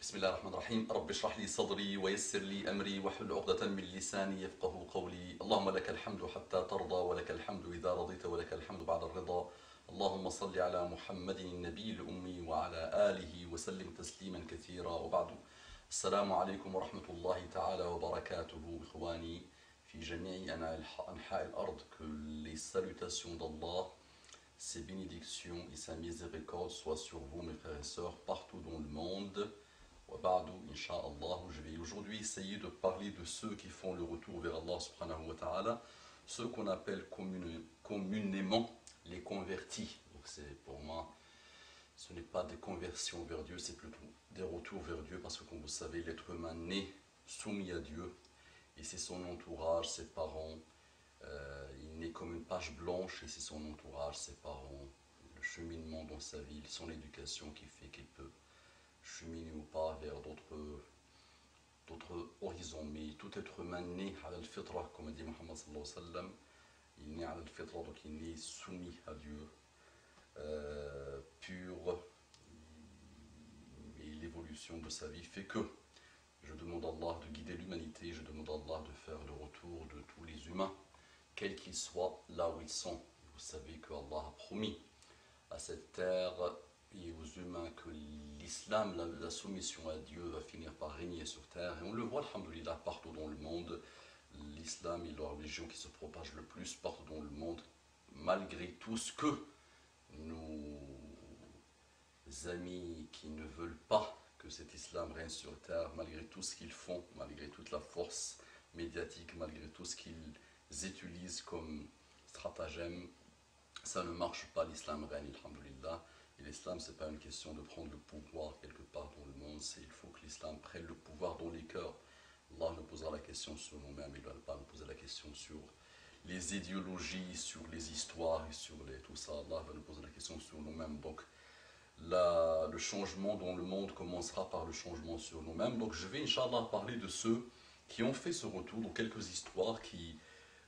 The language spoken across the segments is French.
بسم الله الرحمن الرحيم رب اشرح لي صدري ويسر لي أمري واحلل عقدة من لساني يفقه قولي اللهم لك الحمد حتى ترضى ولك الحمد إذا رضيت ولك الحمد بعد الرضا اللهم صل على محمد النبي الأمي وعلى آله وسلم تسليما كثيرا وبعد السلام عليكم ورحمة الله تعالى وبركاته إخواني في جميع أنحاء الأرض. Que les salutations d'Allah, ses bénédictions et sa miséricorde soient sur vous mes frères et sœurs partout dans le monde. Inch'Allah, je vais aujourd'hui essayer de parler de ceux qui font le retour vers Allah subhanahu wa ta'ala, ceux qu'on appelle communément les convertis. Donc c'est pour moi, ce n'est pas des conversions vers Dieu, c'est plutôt des retours vers Dieu, parce que comme vous savez, l'être humain naît soumis à Dieu, et c'est son entourage, ses parents, il naît comme une page blanche, et c'est son entourage, ses parents, le cheminement dans sa vie, son éducation qui fait qu'il peut cheminer ou pas vers d'autres horizons. Mais tout être humain naît à al-fitra, comme a dit Muhammad sallallahu alayhi wa sallam, il naît à al-fitra, donc il naît soumis à Dieu, pur, et l'évolution de sa vie fait que je demande à Allah de guider l'humanité, je demande à Allah de faire le retour de tous les humains, quels qu'ils soient, là où ils sont. Vous savez que Allah a promis à cette terre et aux humains que l'islam, la soumission à Dieu va finir par régner sur terre. Et on le voit, alhamdoulilah, partout dans le monde. L'islam est la religion qui se propage le plus partout dans le monde, malgré tout ce que nos amis qui ne veulent pas que cet islam règne sur terre, malgré tout ce qu'ils font, malgré toute la force médiatique, malgré tout ce qu'ils utilisent comme stratagème, ça ne marche pas, l'islam règne, alhamdoulilah. Et l'islam, ce n'est pas une question de prendre le pouvoir quelque part dans le monde, c'est il faut que l'islam prenne le pouvoir dans les cœurs. Allah nous posera la question sur nous-mêmes, il ne va pas nous poser la question sur les idéologies, sur les histoires et sur tout ça. Allah va nous poser la question sur nous-mêmes. Donc le changement dans le monde commencera par le changement sur nous-mêmes. Donc je vais, Inch'Allah, parler de ceux qui ont fait ce retour, donc quelques histoires qui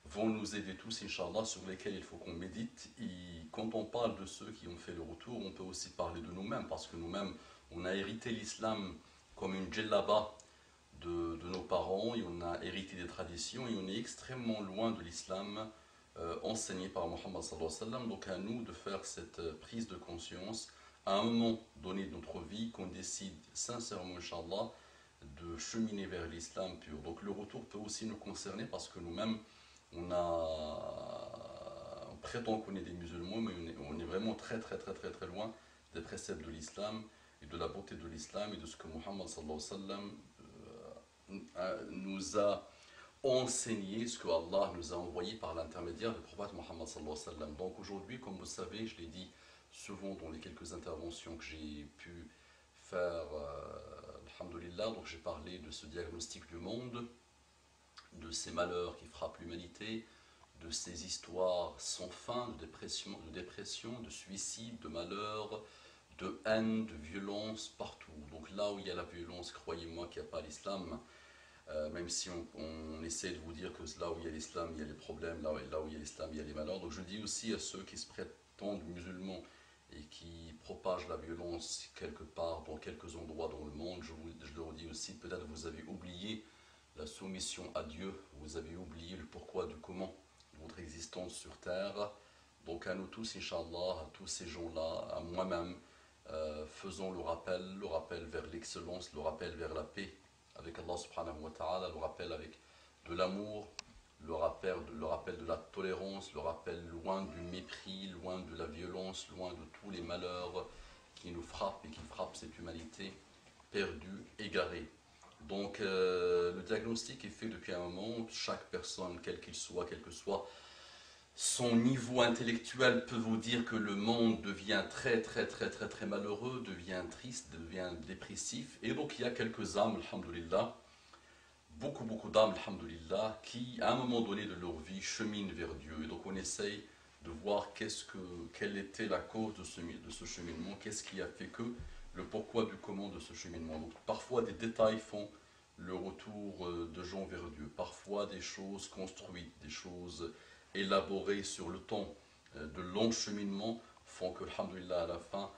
vont nous aider tous, Inch'Allah, sur lesquels il faut qu'on médite. Et quand on parle de ceux qui ont fait le retour, on peut aussi parler de nous-mêmes, parce que nous-mêmes, on a hérité l'islam comme une djellaba de nos parents, et on a hérité des traditions, et on est extrêmement loin de l'islam enseigné par Muhammad sallallahu alayhi wa sallam. Donc à nous de faire cette prise de conscience à un moment donné de notre vie, qu'on décide sincèrement, Inch'Allah, de cheminer vers l'islam pur. Donc le retour peut aussi nous concerner, parce que nous-mêmes, on prétend qu'on est des musulmans, mais on est vraiment très loin des préceptes de l'islam et de la beauté de l'islam et de ce que Muhammad sallallahu alayhi wa sallam nous a enseigné, ce que Allah nous a envoyé par l'intermédiaire du prophète Muhammad sallallahu alayhi wa sallam. Donc aujourd'hui, comme vous savez, je l'ai dit souvent dans les quelques interventions que j'ai pu faire, alhamdulillah, donc j'ai parlé de ce diagnostic du monde, de ces malheurs qui frappent l'humanité, de ces histoires sans fin de dépression, de suicide, de malheur, de haine, de violence partout. Donc là où il y a la violence, croyez-moi qu'il n'y a pas l'islam, même si on essaie de vous dire que là où il y a l'islam, il y a les problèmes, là où il y a l'islam, il y a les malheurs. Donc je dis aussi à ceux qui se prétendent musulmans et qui propagent la violence quelque part, dans quelques endroits dans le monde, je leur dis aussi, peut-être vous avez oublié la soumission à Dieu, vous avez oublié le pourquoi du comment de votre existence sur terre. Donc à nous tous, Inch'Allah, à tous ces gens-là, à moi-même, faisons le rappel vers l'excellence, le rappel vers la paix avec Allah subhanahu wa ta'ala, le rappel avec de l'amour, le rappel de la tolérance, le rappel loin du mépris, loin de la violence, loin de tous les malheurs qui nous frappent et qui frappent cette humanité perdue, égarée. Donc le diagnostic est fait depuis un moment. Chaque personne, quel qu'il soit, quel que soit son niveau intellectuel, peut vous dire que le monde devient très malheureux, devient triste, devient dépressif. Et donc il y a quelques âmes, alhamdoulilah, beaucoup d'âmes, alhamdoulilah, qui à un moment donné de leur vie cheminent vers Dieu. Et donc on essaye de voir quelle était la cause de ce cheminement, qu'est-ce qui a fait que, le pourquoi du comment de ce cheminement. Donc, parfois des détails font le retour de gens vers Dieu, parfois des choses construites, des choses élaborées sur le temps de long cheminement font que, alhamdoulilah, à la fin,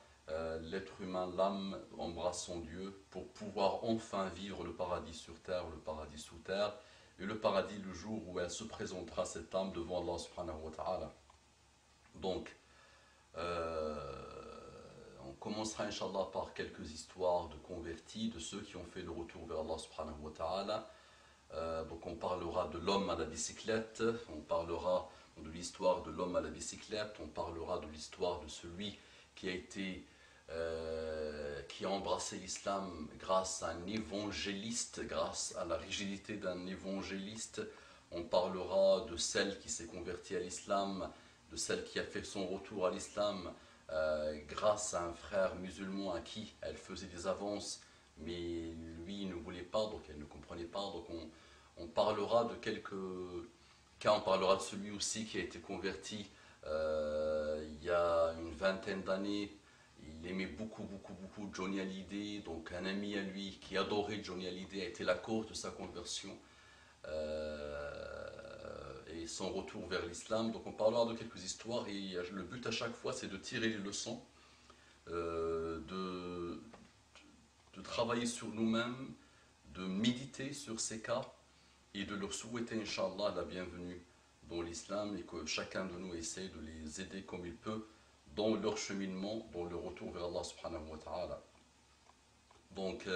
l'être humain, l'âme, embrasse son Dieu pour pouvoir enfin vivre le paradis sur terre, le paradis sous terre, et le paradis le jour où elle se présentera, cette âme, devant Allah subhanahu wa ta'ala. Donc, on commencera, Inch'Allah, par quelques histoires de convertis, de ceux qui ont fait le retour vers Allah subhanahu wa ta'ala. Donc on parlera de l'homme à la bicyclette, on parlera de l'histoire de l'homme à la bicyclette, on parlera de l'histoire de celui qui a été, qui a embrassé l'islam grâce à un évangéliste, grâce à la rigidité d'un évangéliste. On parlera de celle qui s'est convertie à l'islam, de celle qui a fait son retour à l'islam grâce à un frère musulman à qui elle faisait des avances, mais lui ne voulait pas, donc elle ne comprenait pas. Donc on parlera de quelques cas, on parlera de celui aussi qui a été converti il y a une vingtaine d'années. Il aimait beaucoup Johnny Hallyday, donc un ami à lui qui adorait Johnny Hallyday a été la cause de sa conversion et son retour vers l'islam. Donc on parlera de quelques histoires et le but à chaque fois c'est de tirer les leçons, de travailler sur nous-mêmes, de méditer sur ces cas et de leur souhaiter, Inch'Allah, la bienvenue dans l'islam et que chacun de nous essaie de les aider comme il peut dans leur cheminement, dans leur retour vers Allah subhanahu wa ta'ala. Donc,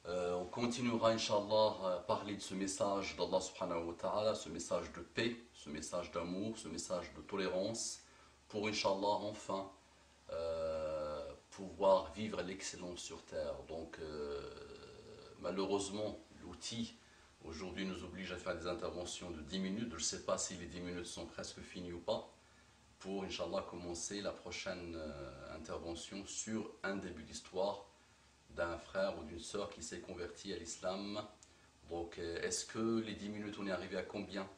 on continuera, Inch'Allah, à parler de ce message d'Allah subhanahu wa ta'ala, ce message de paix, ce message d'amour, ce message de tolérance, pour, Inch'Allah, enfin, pouvoir vivre l'excellence sur terre. Donc, malheureusement, l'outil aujourd'hui nous oblige à faire des interventions de 10 minutes. Je ne sais pas si les 10 minutes sont presque finies ou pas, pour, Inch'Allah, commencer la prochaine intervention sur un début d'histoire d'un frère ou d'une sœur qui s'est converti à l'islam. Donc, est-ce que les 10 minutes, on est arrivé à combien?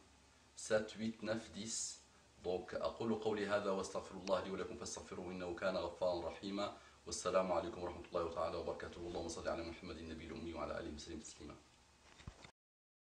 7, 8, 9, 10. Donc, أقول قولي هذا واستغفر الله لي ولكم فاستغفروه إنه كان غفارا رحيما والسلام عليكم ورحمة الله تعالى وبركاته اللهم صل على محمد النبي الأمي وعلى آله وسلم تسليما.